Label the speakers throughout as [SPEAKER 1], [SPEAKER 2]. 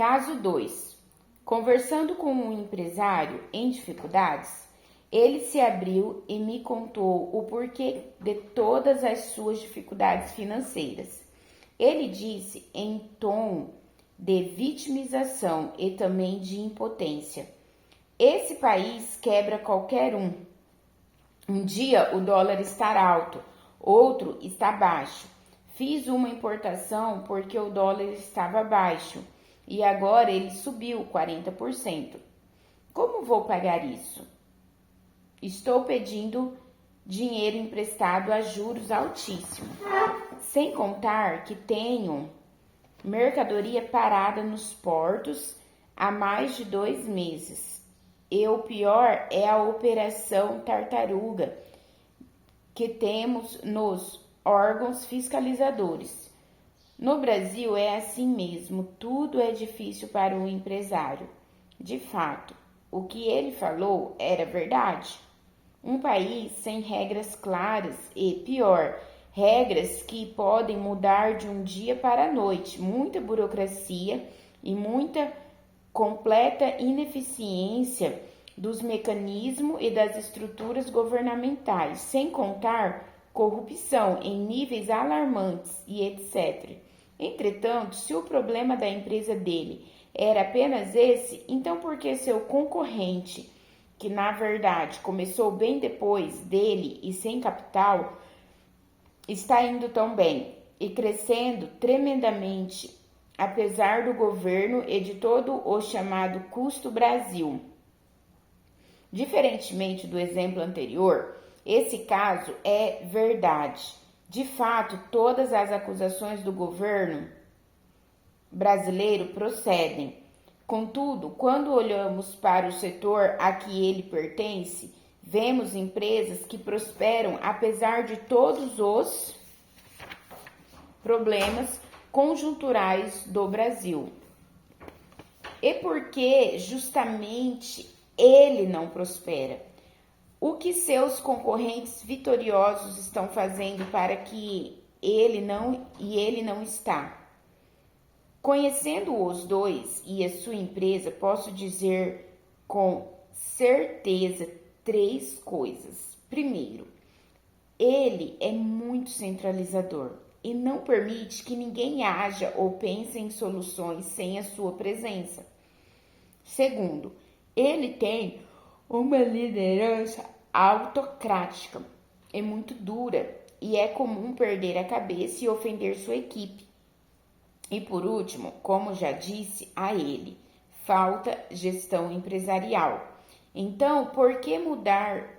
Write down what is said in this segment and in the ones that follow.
[SPEAKER 1] Caso 2. Conversando com um empresário em dificuldades, ele se abriu e me contou o porquê de todas as suas dificuldades financeiras. Ele disse em tom de vitimização e também de impotência: esse país quebra qualquer um. Um dia o dólar está alto, outro está baixo. Fiz uma importação porque o dólar estava baixo e agora ele subiu 40%. Como vou pagar isso? Estou pedindo dinheiro emprestado a juros altíssimos, sem contar que tenho mercadoria parada nos portos há mais de 2 meses. E o pior é a operação tartaruga que temos nos órgãos fiscalizadores. No Brasil é assim mesmo, tudo é difícil para o empresário. De fato, o que ele falou era verdade. Um país sem regras claras e, pior, regras que podem mudar de um dia para a noite, muita burocracia e muita completa ineficiência dos mecanismos e das estruturas governamentais, sem contar corrupção em níveis alarmantes e etc. Entretanto, se o problema da empresa dele era apenas esse, então por que seu concorrente, que na verdade começou bem depois dele e sem capital, está indo tão bem e crescendo tremendamente, apesar do governo e de todo o chamado custo Brasil? Diferentemente do exemplo anterior, esse caso é verdade. De fato, todas as acusações do governo brasileiro procedem. Contudo, quando olhamos para o setor a que ele pertence, vemos empresas que prosperam apesar de todos os problemas conjunturais do Brasil. E por que justamente ele não prospera? O que seus concorrentes vitoriosos estão fazendo para que ele não está? Conhecendo os dois e a sua empresa, posso dizer com certeza 3 coisas. Primeiro, ele é muito centralizador e não permite que ninguém haja ou pense em soluções sem a sua presença. Segundo, ele tem uma liderança autocrática, é muito dura e é comum perder a cabeça e ofender sua equipe. E por último, como já disse a ele, falta gestão empresarial. Então, por que mudar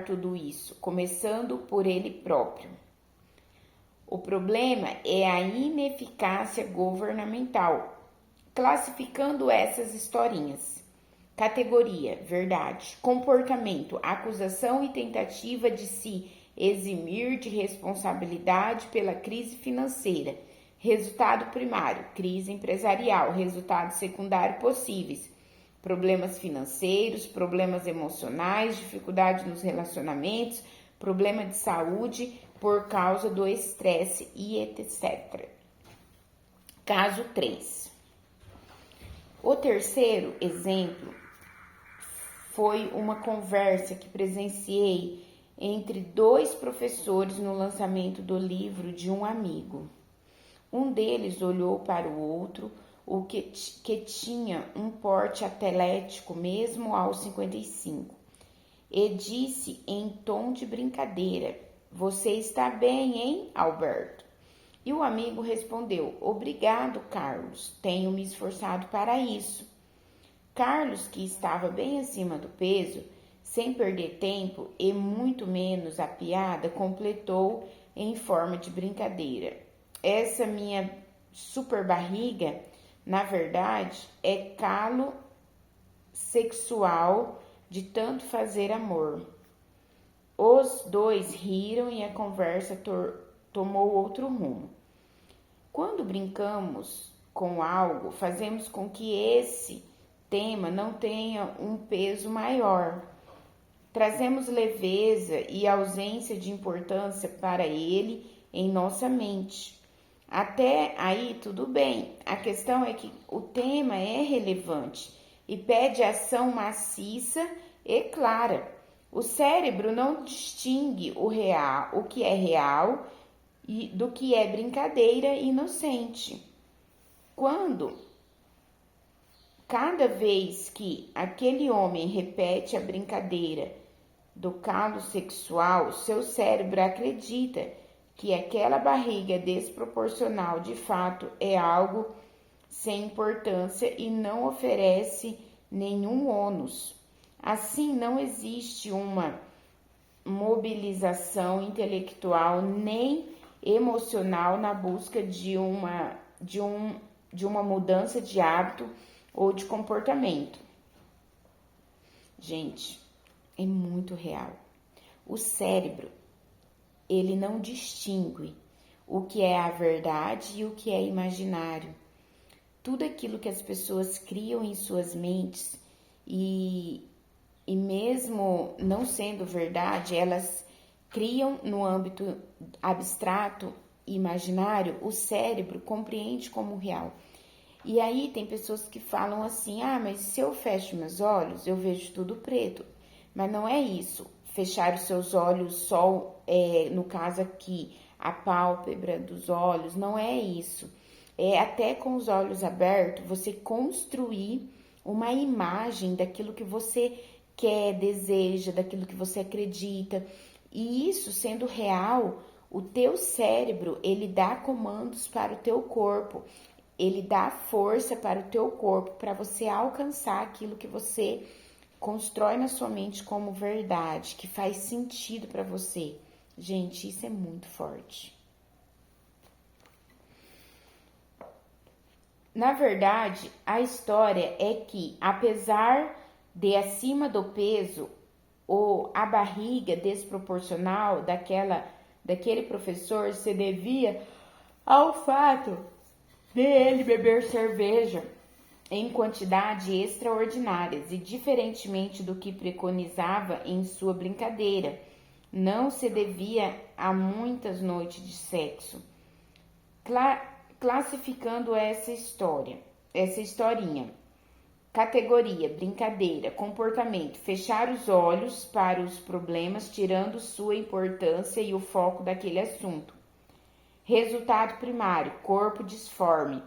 [SPEAKER 1] tudo isso, começando por ele próprio? O problema é a ineficácia governamental. Classificando essas historinhas: categoria, verdade; comportamento, acusação e tentativa de se eximir de responsabilidade pela crise financeira; resultado primário, crise empresarial; resultado secundário possíveis, problemas financeiros, problemas emocionais, dificuldade nos relacionamentos, problema de saúde por causa do estresse e etc. Caso 3. O terceiro exemplo foi uma conversa que presenciei entre 2 professores no lançamento do livro de um amigo. Um deles olhou para o outro, o que tinha um porte atlético mesmo aos 55, e disse em tom de brincadeira: "Você está bem, hein, Alberto?" E o amigo respondeu: "Obrigado, Carlos, tenho me esforçado para isso." Carlos, que estava bem acima do peso, sem perder tempo e muito menos a piada, completou em forma de brincadeira: "Essa minha super barriga, na verdade, é calo sexual de tanto fazer amor." Os 2 riram e a conversa tomou outro rumo. Quando brincamos com algo, fazemos com que esse tema não tenha um peso maior. Trazemos leveza e ausência de importância para ele em nossa mente. Até aí tudo bem. A questão é que o tema é relevante e pede ação maciça e clara. O cérebro não distingue o que é real e do que é brincadeira inocente. Quando cada vez que aquele homem repete a brincadeira do calo sexual, seu cérebro acredita que aquela barriga desproporcional de fato é algo sem importância e não oferece nenhum ônus. Assim, não existe uma mobilização intelectual nem emocional na busca de uma mudança de hábito ou de comportamento. Gente, é muito real. O cérebro, ele não distingue o que é a verdade e o que é imaginário. Tudo aquilo que as pessoas criam em suas mentes e mesmo não sendo verdade, elas criam no âmbito abstrato e imaginário, o cérebro compreende como real. E aí tem pessoas que falam assim, mas se eu fecho meus olhos, eu vejo tudo preto. Mas não é isso. Fechar os seus olhos só, no caso aqui, a pálpebra dos olhos, não é isso. É até com os olhos abertos, você construir uma imagem daquilo que você quer, deseja, daquilo que você acredita. E isso sendo real, o teu cérebro, ele dá comandos para o teu corpo. Ele dá força para o teu corpo, para você alcançar aquilo que você constrói na sua mente como verdade, que faz sentido para você. Gente, isso é muito forte. Na verdade, a história é que, apesar de acima do peso ou a barriga desproporcional daquele professor se devia ao fato de ele beber cerveja em quantidades extraordinárias e, diferentemente do que preconizava em sua brincadeira, não se devia a muitas noites de sexo. Classificando essa historinha. Categoria, brincadeira, comportamento, fechar os olhos para os problemas, tirando sua importância e o foco daquele assunto. Resultado primário, corpo disforme.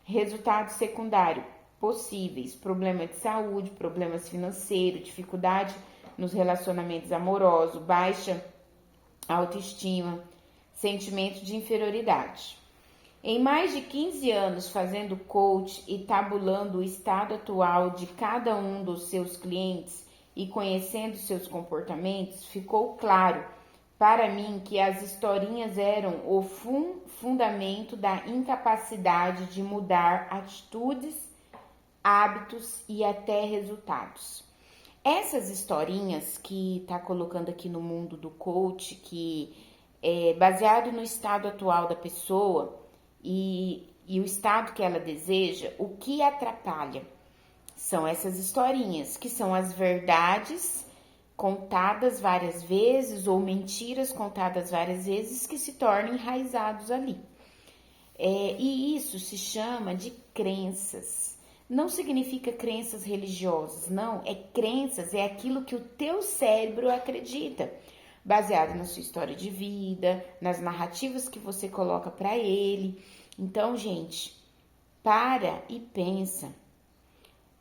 [SPEAKER 1] Resultado secundário, possíveis, problema de saúde, problemas financeiros, dificuldade nos relacionamentos amorosos, baixa autoestima, sentimento de inferioridade. Em mais de 15 anos fazendo coach e tabulando o estado atual de cada um dos seus clientes e conhecendo seus comportamentos, ficou claro para mim que as historinhas eram o fundamento da incapacidade de mudar atitudes, hábitos e até resultados. Essas historinhas que tá colocando aqui no mundo do coach, que é baseado no estado atual da pessoa e o estado que ela deseja, o que atrapalha são essas historinhas, que são as verdades contadas várias vezes ou mentiras contadas várias vezes que se tornam enraizados ali. E isso se chama de crenças. Não significa crenças religiosas, não. É crenças, é aquilo que o teu cérebro acredita, baseado na sua história de vida, nas narrativas que você coloca para ele. Então, gente, para e pensa.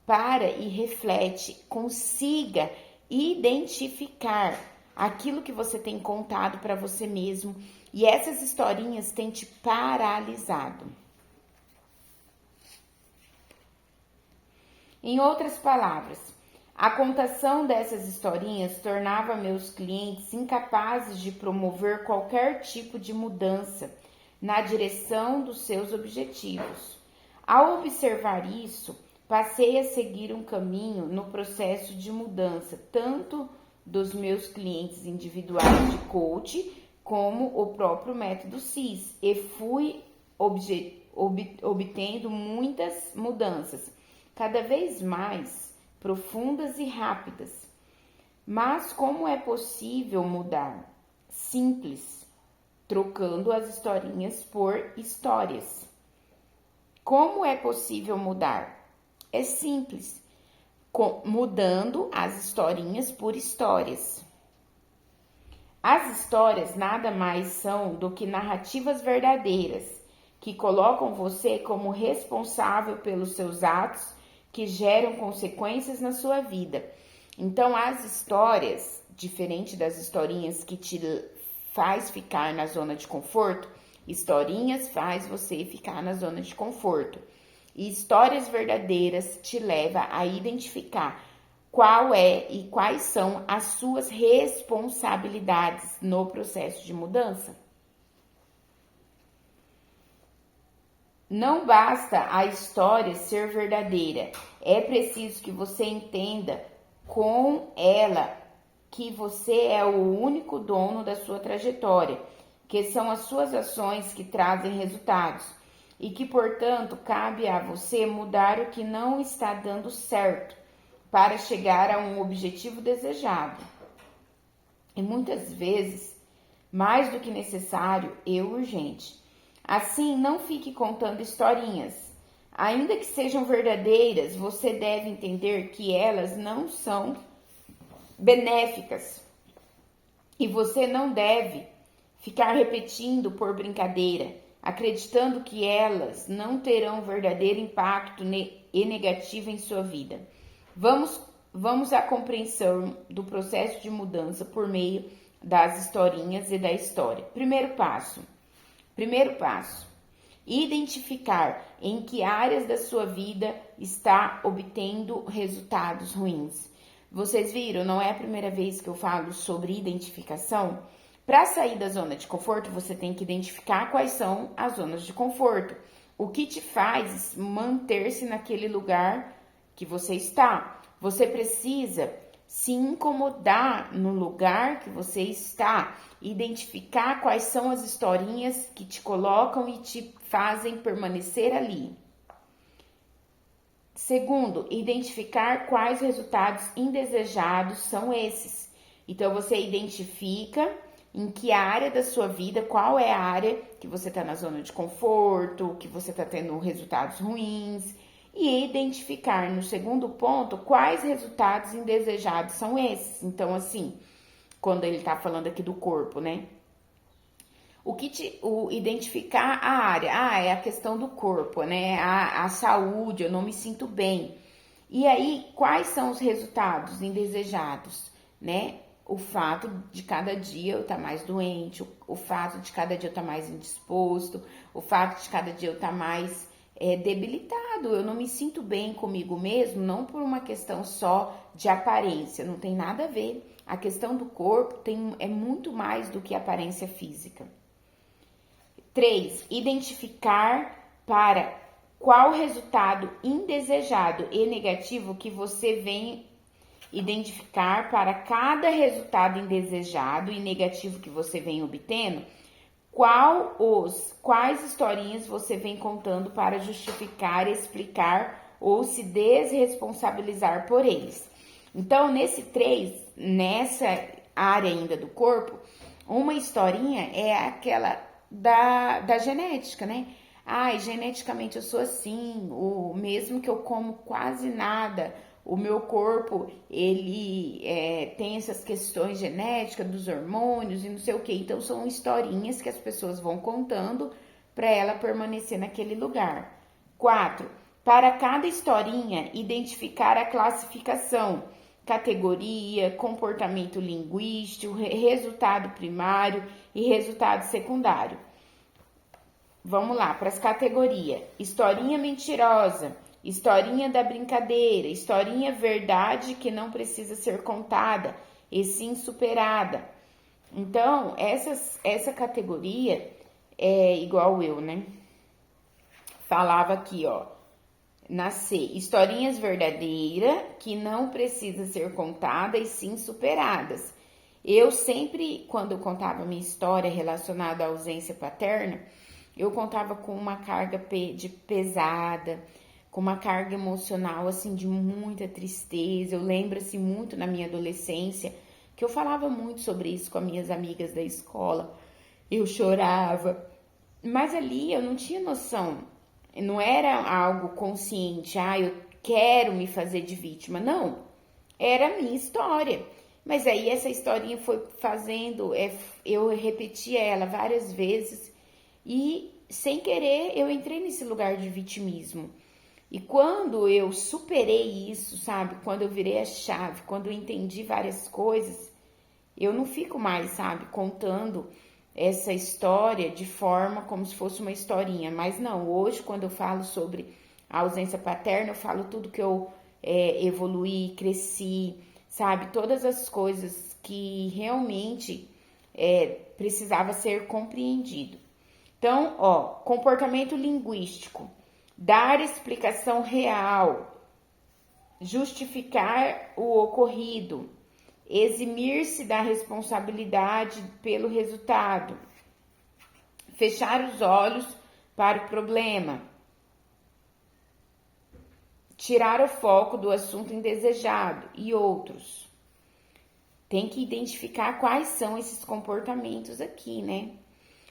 [SPEAKER 1] Para e reflete, consiga identificar aquilo que você tem contado para você mesmo e essas historinhas têm te paralisado. Em outras palavras, a contação dessas historinhas tornava meus clientes incapazes de promover qualquer tipo de mudança na direção dos seus objetivos. Ao observar isso, passei a seguir um caminho no processo de mudança, tanto dos meus clientes individuais de coach, como o próprio método CIS, e fui obtendo muitas mudanças, cada vez mais profundas e rápidas. Mas como é possível mudar? Simples. trocando as historinhas por histórias. Como é possível mudar? É simples, mudando as historinhas por histórias. As histórias nada mais são do que narrativas verdadeiras, que colocam você como responsável pelos seus atos que geram consequências na sua vida. Então, as histórias, diferente das historinhas que te faz ficar na zona de conforto, historinhas faz você ficar na zona de conforto. E histórias verdadeiras te leva a identificar qual é e quais são as suas responsabilidades no processo de mudança. Não basta a história ser verdadeira, é preciso que você entenda com ela que você é o único dono da sua trajetória, que são as suas ações que trazem resultados e que, portanto, cabe a você mudar o que não está dando certo para chegar a um objetivo desejado. E muitas vezes, mais do que necessário e urgente. Assim, não fique contando historinhas. Ainda que sejam verdadeiras, você deve entender que elas não são benéficas. E você não deve ficar repetindo por brincadeira, acreditando que elas não terão verdadeiro impacto e negativo em sua vida. Vamos à compreensão do processo de mudança por meio das historinhas e da história. Primeiro passo. Identificar em que áreas da sua vida está obtendo resultados ruins. Vocês viram, não é a primeira vez que eu falo sobre identificação? Para sair da zona de conforto, você tem que identificar quais são as zonas de conforto. O que te faz manter-se naquele lugar que você está. Você precisa se incomodar no lugar que você está, identificar quais são as historinhas que te colocam e te fazem permanecer ali. Segundo, identificar quais resultados indesejados são esses. Então, você identifica em que área da sua vida, qual é a área que você está na zona de conforto, que você está tendo resultados ruins, e identificar no segundo ponto quais resultados indesejados são esses. Então, assim, quando ele tá falando aqui do corpo, né? Identificar a área, é a questão do corpo, né? A saúde, eu não me sinto bem. E aí, quais são os resultados indesejados, né? O fato de cada dia eu estar mais doente, o fato de cada dia eu estar mais indisposto, o fato de cada dia eu estar mais debilitado, eu não me sinto bem comigo mesmo, não por uma questão só de aparência, não tem nada a ver. A questão do corpo é muito mais do que aparência física. 3. Identificar para qual resultado indesejado e negativo que você vem identificar para cada resultado indesejado e negativo que você vem obtendo, quais historinhas você vem contando para justificar, explicar ou se desresponsabilizar por eles. Então, nessa área ainda do corpo, uma historinha é aquela da genética, né? Geneticamente eu sou assim, mesmo que eu como quase nada, o meu corpo, ele tem essas questões genéticas dos hormônios e não sei o que. Então, são historinhas que as pessoas vão contando para ela permanecer naquele lugar. 4. Para cada historinha, identificar a classificação, categoria, comportamento linguístico, resultado primário e resultado secundário. Vamos lá, para as categorias. Historinha mentirosa, historinha da brincadeira, historinha verdade que não precisa ser contada e sim superada. Então, essa categoria é igual eu, né? Falava aqui, ó, na C, historinhas verdadeiras que não precisa ser contada e sim superadas. Eu sempre, quando eu contava minha história relacionada à ausência paterna, eu contava com uma carga pesada, com uma carga emocional, assim, de muita tristeza. Eu lembro, assim, muito na minha adolescência, que eu falava muito sobre isso com as minhas amigas da escola. eu chorava. Mas ali eu não tinha noção, não era algo consciente, eu quero me fazer de vítima, não, era a minha história. Mas aí essa historinha foi fazendo, eu repetia ela várias vezes e sem querer eu entrei nesse lugar de vitimismo. E quando eu superei isso, sabe, quando eu virei a chave, quando eu entendi várias coisas, eu não fico mais, sabe, contando essa história de forma como se fosse uma historinha. Mas não, hoje quando eu falo sobre a ausência paterna, eu falo tudo que eu evoluí, cresci, sabe? Todas as coisas que realmente precisava ser compreendido. Então, comportamento linguístico. Dar explicação real. Justificar o ocorrido. Eximir-se da responsabilidade pelo resultado, fechar os olhos para o problema, tirar o foco do assunto indesejado e outros. Tem que identificar quais são esses comportamentos aqui, né?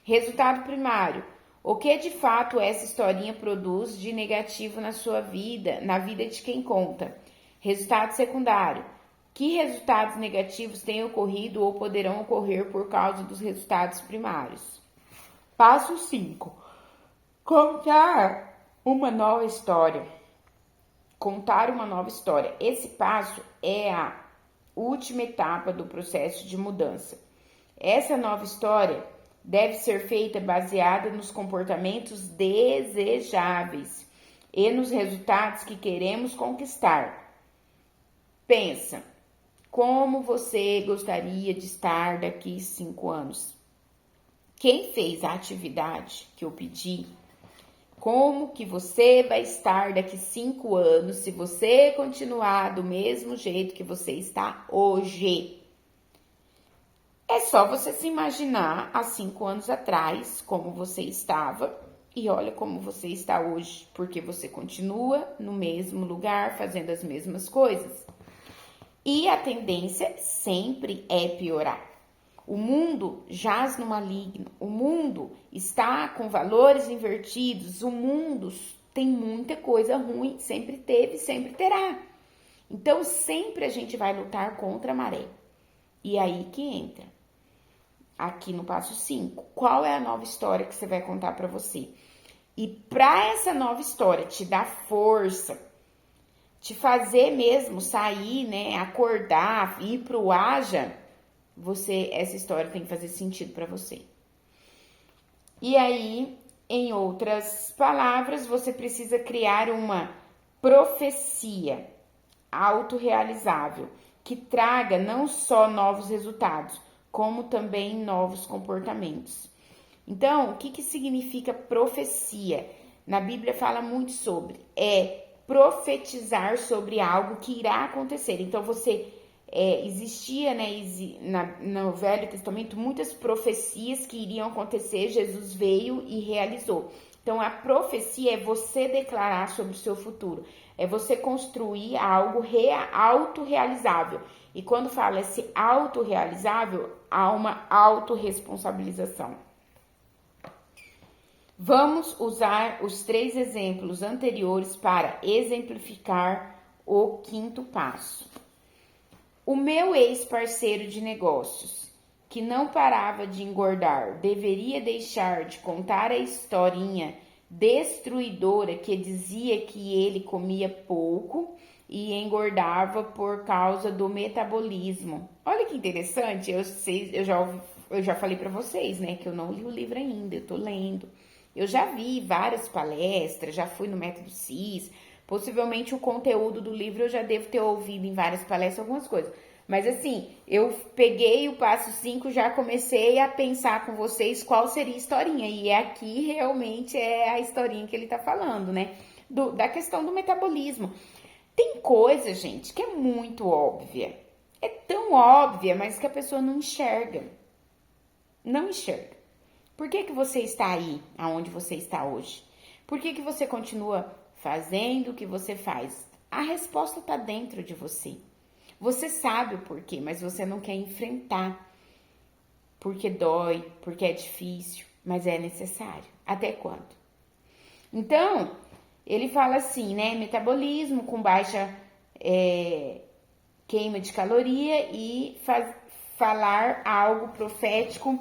[SPEAKER 1] Resultado primário. O que de fato essa historinha produz de negativo na sua vida, na vida de quem conta? Resultado secundário. Que resultados negativos têm ocorrido ou poderão ocorrer por causa dos resultados primários? Passo 5. Contar uma nova história. Contar uma nova história. Esse passo é a última etapa do processo de mudança. Essa nova história deve ser feita baseada nos comportamentos desejáveis e nos resultados que queremos conquistar. Pensa. Como você gostaria de estar daqui 5 anos? Quem fez a atividade que eu pedi? Como que você vai estar daqui 5 anos se você continuar do mesmo jeito que você está hoje? É só você se imaginar há 5 anos atrás como você estava e olha como você está hoje, porque você continua no mesmo lugar fazendo as mesmas coisas. E a tendência sempre é piorar. O mundo jaz no maligno, o mundo está com valores invertidos, o mundo tem muita coisa ruim, sempre teve, sempre terá. Então, sempre a gente vai lutar contra a maré. E aí que entra, aqui no passo 5, qual é a nova história que você vai contar para você? E para essa nova história te dar força, te fazer mesmo sair, né, acordar, ir pro haja, essa história tem que fazer sentido para você. E aí, em outras palavras, você precisa criar uma profecia autorrealizável que traga não só novos resultados, como também novos comportamentos. Então, o que significa profecia? Na Bíblia fala muito sobre, profetizar sobre algo que irá acontecer. Então, existia, né, no Velho Testamento muitas profecias que iriam acontecer, Jesus veio e realizou. Então, a profecia é você declarar sobre o seu futuro, é você construir algo autorrealizável. E quando fala esse autorrealizável, há uma autorresponsabilização. Vamos usar os 3 exemplos anteriores para exemplificar o 5º passo. O meu ex-parceiro de negócios, que não parava de engordar, deveria deixar de contar a historinha destruidora que dizia que ele comia pouco e engordava por causa do metabolismo. Olha que interessante, eu já falei para vocês, né, que eu não li o livro ainda, eu tô lendo. Eu já vi várias palestras, já fui no Método CIS, possivelmente o conteúdo do livro eu já devo ter ouvido em várias palestras, algumas coisas. Mas assim, eu peguei o passo 5, já comecei a pensar com vocês qual seria a historinha. E aqui realmente é a historinha que ele tá falando, né? Da questão do metabolismo. Tem coisa, gente, que é muito óbvia. É tão óbvia, mas que a pessoa não enxerga. Não enxerga. Por que você está aí, aonde você está hoje? Por que você continua fazendo o que você faz? A resposta está dentro de você. Você sabe o porquê, mas você não quer enfrentar. porque dói, porque é difícil, mas é necessário. Até quando? Então, ele fala assim, né? Metabolismo com baixa queima de caloria e falar algo profético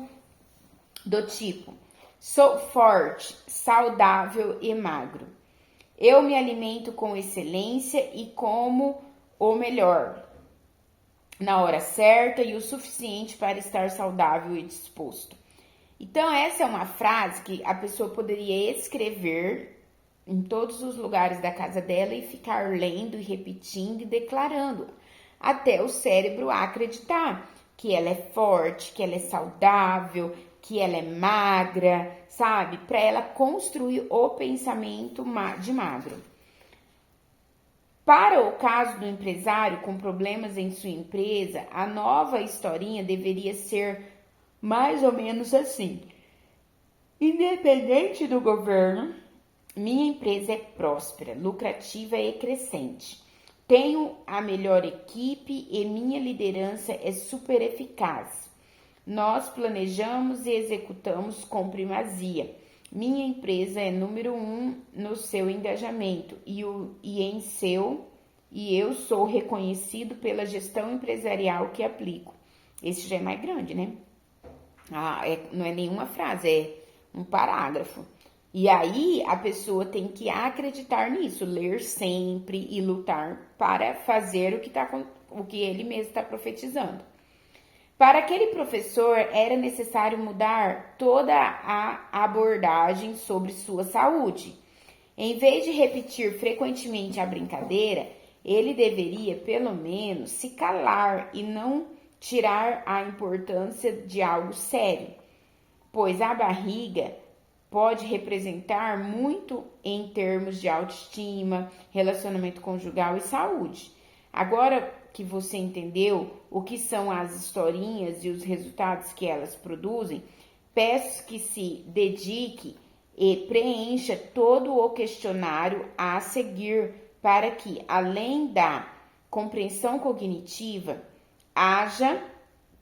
[SPEAKER 1] do tipo: sou forte, saudável e magro. Eu me alimento com excelência e como o melhor, na hora certa e o suficiente para estar saudável e disposto. Então, essa é uma frase que a pessoa poderia escrever em todos os lugares da casa dela e ficar lendo e repetindo e declarando, até o cérebro acreditar que ela é forte, que ela é saudável, que ela é magra, sabe? Para ela construir o pensamento de magro. Para o caso do empresário com problemas em sua empresa, a nova historinha deveria ser mais ou menos assim: independente do governo, minha empresa é próspera, lucrativa e crescente. Tenho a melhor equipe e minha liderança é super eficaz. Nós planejamos e executamos com primazia. Minha empresa é número 1 no seu engajamento e eu sou reconhecido pela gestão empresarial que aplico. Esse já é mais grande, né? Não é nenhuma frase, é um parágrafo. E aí a pessoa tem que acreditar nisso, ler sempre e lutar para fazer o que ele mesmo está profetizando. Para aquele professor, era necessário mudar toda a abordagem sobre sua saúde. Em vez de repetir frequentemente a brincadeira, ele deveria, pelo menos, se calar e não tirar a importância de algo sério, pois a barriga pode representar muito em termos de autoestima, relacionamento conjugal e saúde. Agora que você entendeu o que são as historinhas e os resultados que elas produzem, peço que se dedique e preencha todo o questionário a seguir para que, além da compreensão cognitiva, haja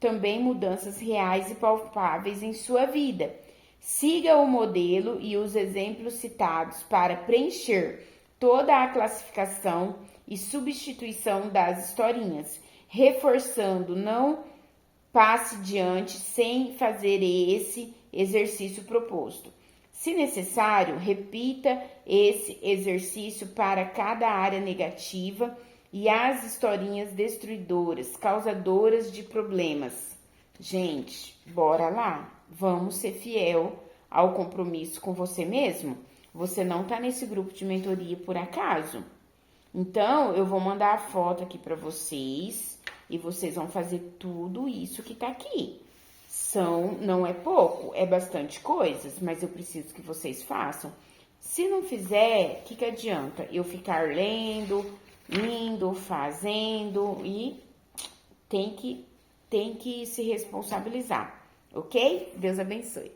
[SPEAKER 1] também mudanças reais e palpáveis em sua vida. Siga o modelo e os exemplos citados para preencher toda a classificação e substituição das historinhas, reforçando não passe diante sem fazer esse exercício proposto. Se necessário, repita esse exercício para cada área negativa e as historinhas destruidoras, causadoras de problemas. Gente, bora lá. Vamos ser fiel ao compromisso com você mesmo. Você não tá nesse grupo de mentoria por acaso. Então, eu vou mandar a foto aqui para vocês e vocês vão fazer tudo isso que tá aqui. Não é pouco, é bastante coisas, mas eu preciso que vocês façam. Se não fizer, o que adianta? Eu ficar lendo, indo, fazendo e tem que se responsabilizar, ok? Deus abençoe.